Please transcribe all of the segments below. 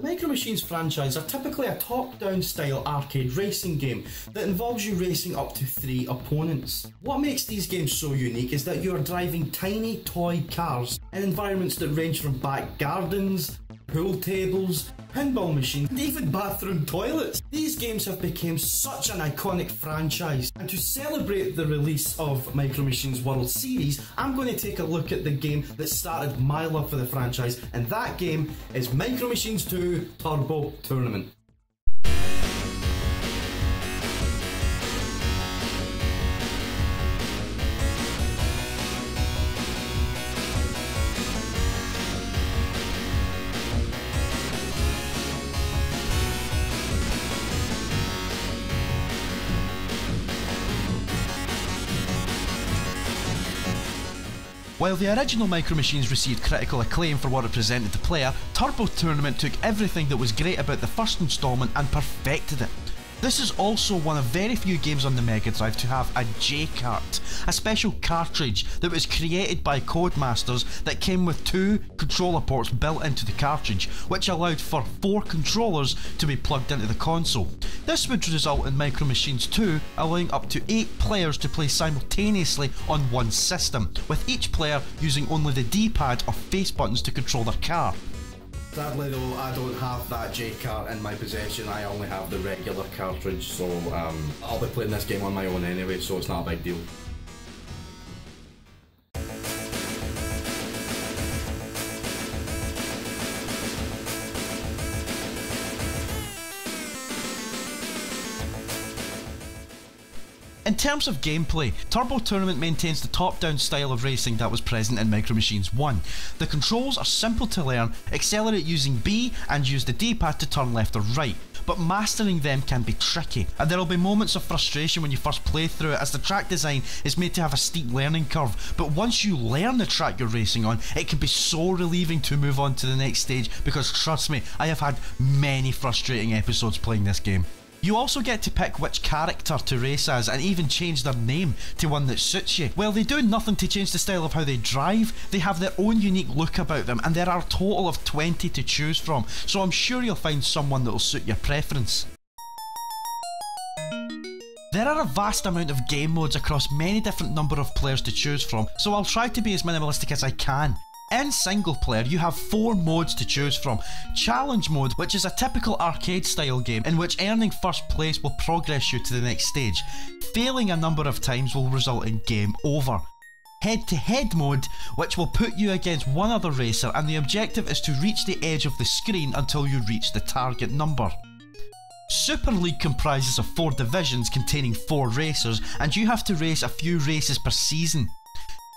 Micro Machines franchise are typically a top-down style arcade racing game that involves you racing up to 3 opponents. What makes these games so unique is that you are driving tiny toy cars in environments that range from back gardens, pool tables, pinball machines, and even bathroom toilets. These games have become such an iconic franchise, and to celebrate the release of Micro Machines World Series, I'm going to take a look at the game that started my love for the franchise, and that game is Micro Machines 2 Turbo Tournament. While the original Micro Machines received critical acclaim for what it presented to player, Turbo Tournament took everything that was great about the first installment and perfected it. This is also one of very few games on the Mega Drive to have a J-Cart, a special cartridge that was created by Codemasters that came with 2 controller ports built into the cartridge, which allowed for 4 controllers to be plugged into the console. This would result in Micro Machines 2 allowing up to 8 players to play simultaneously on one system, with each player using only the D-pad or face buttons to control their car. Sadly though, I don't have that J-Cart in my possession, I only have the regular cartridge, so I'll be playing this game on my own anyway, so it's not a big deal. In terms of gameplay, Turbo Tournament maintains the top-down style of racing that was present in Micro Machines 1. The controls are simple to learn, accelerate using B and use the D-pad to turn left or right, but mastering them can be tricky, and there will be moments of frustration when you first play through it, as the track design is made to have a steep learning curve, but once you learn the track you're racing on, it can be so relieving to move on to the next stage, because trust me, I have had many frustrating episodes playing this game. You also get to pick which character to race as and even change their name to one that suits you. While they do nothing to change the style of how they drive, they have their own unique look about them, and there are a total of 20 to choose from, so I'm sure you'll find someone that will suit your preference. There are a vast amount of game modes across many different number of players to choose from, so I'll try to be as minimalistic as I can. In single player, you have 4 modes to choose from. Challenge mode, which is a typical arcade style game in which earning first place will progress you to the next stage. Failing a number of times will result in game over. Head to head mode, which will put you against one other racer, and the objective is to reach the edge of the screen until you reach the target number. Super League comprises of 4 divisions containing 4 racers, and you have to race a few races per season.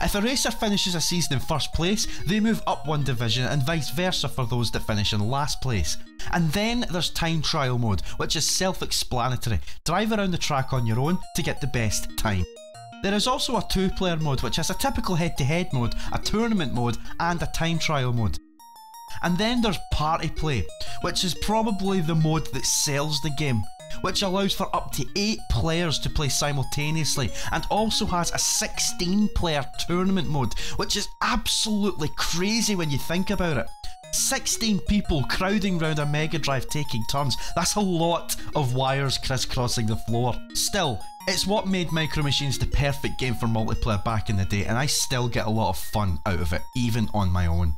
If a racer finishes a season in first place, they move up 1 division, and vice versa for those that finish in last place. And then there's time trial mode, which is self-explanatory. Drive around the track on your own to get the best time. There is also a 2-player mode, which has a typical head-to-head mode, a tournament mode, and a time trial mode. And then there's party play, which is probably the mode that sells the game, which allows for up to 8 players to play simultaneously, and also has a 16-player tournament mode, which is absolutely crazy when you think about it. 16 people crowding round a Mega Drive taking turns, that's a lot of wires crisscrossing the floor. Still, it's what made Micro Machines the perfect game for multiplayer back in the day, and I still get a lot of fun out of it, even on my own.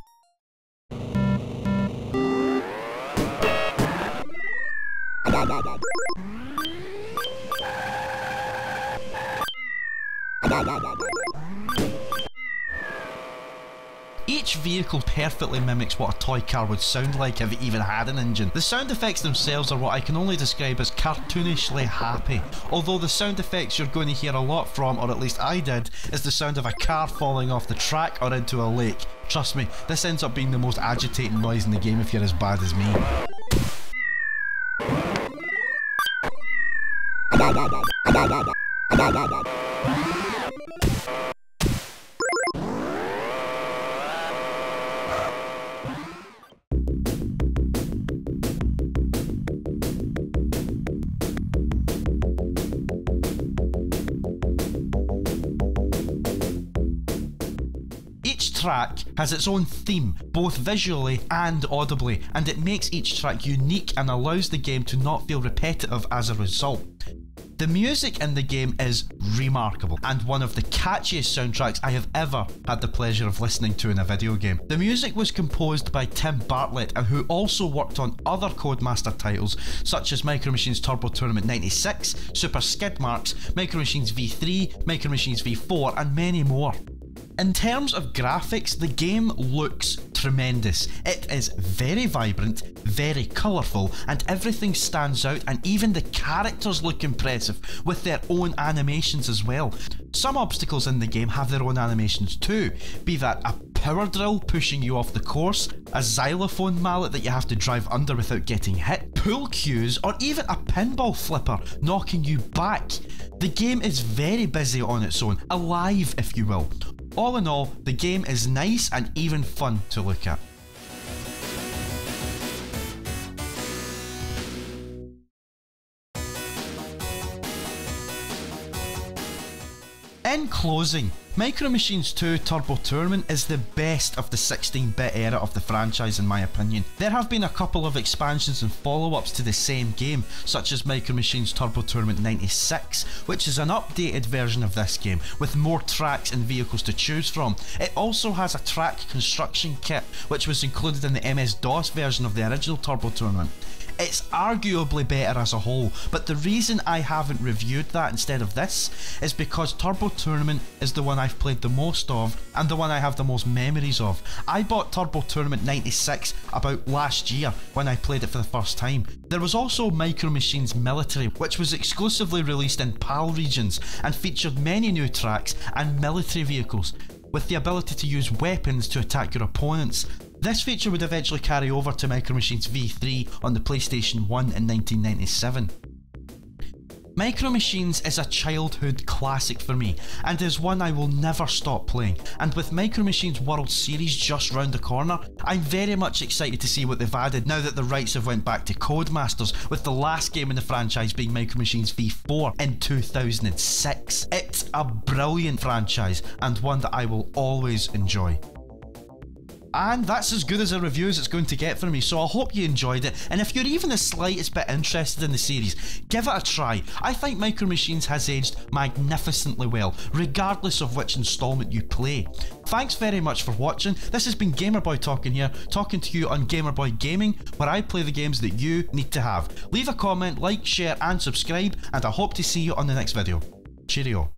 Each vehicle perfectly mimics what a toy car would sound like if it even had an engine. The sound effects themselves are what I can only describe as cartoonishly happy, although the sound effects you're going to hear a lot from, or at least I did, is the sound of a car falling off the track or into a lake. Trust me, this ends up being the most agitating noise in the game if you're as bad as me. track has its own theme, both visually and audibly, and it makes each track unique and allows the game to not feel repetitive as a result. The music in the game is remarkable and one of the catchiest soundtracks I have ever had the pleasure of listening to in a video game. The music was composed by Tim Bartlett, who also worked on other Codemaster titles such as Micro Machines Turbo Tournament 96, Super Skid Marks, Micro Machines V3, Micro Machines V4 and many more. In terms of graphics, the game looks tremendous. It is very vibrant, very colourful, and everything stands out, and even the characters look impressive with their own animations as well. Some obstacles in the game have their own animations too, be that a power drill pushing you off the course, a xylophone mallet that you have to drive under without getting hit, pool cues, or even a pinball flipper knocking you back. The game is very busy on its own, alive if you will. All in all, the game is nice and even fun to look at. In closing, Micro Machines 2 Turbo Tournament is the best of the 16-bit era of the franchise in my opinion. There have been a couple of expansions and follow-ups to the same game, such as Micro Machines Turbo Tournament 96, which is an updated version of this game, with more tracks and vehicles to choose from. It also has a track construction kit, which was included in the MS-DOS version of the original Turbo Tournament. It's arguably better as a whole, but the reason I haven't reviewed that instead of this is because Turbo Tournament is the one I've played the most of and the one I have the most memories of. I bought Turbo Tournament 96 about last year when I played it for the first time. There was also Micro Machines Military, which was exclusively released in PAL regions and featured many new tracks and military vehicles, with the ability to use weapons to attack your opponents. This feature would eventually carry over to Micro Machines V3 on the PlayStation 1 in 1997. Micro Machines is a childhood classic for me, and is one I will never stop playing, and with Micro Machines World Series just round the corner, I'm very much excited to see what they've added now that the rights have went back to Codemasters, with the last game in the franchise being Micro Machines V4 in 2006. It's a brilliant franchise, and one that I will always enjoy. And that's as good as a review as it's going to get for me, so I hope you enjoyed it, and if you're even the slightest bit interested in the series, give it a try. I think Micro Machines has aged magnificently well, regardless of which installment you play. Thanks very much for watching. This has been Gamerboy talking here, talking to you on Gamerboy Gaming, where I play the games that you need to have. Leave a comment, like, share and subscribe, and I hope to see you on the next video. Cheerio.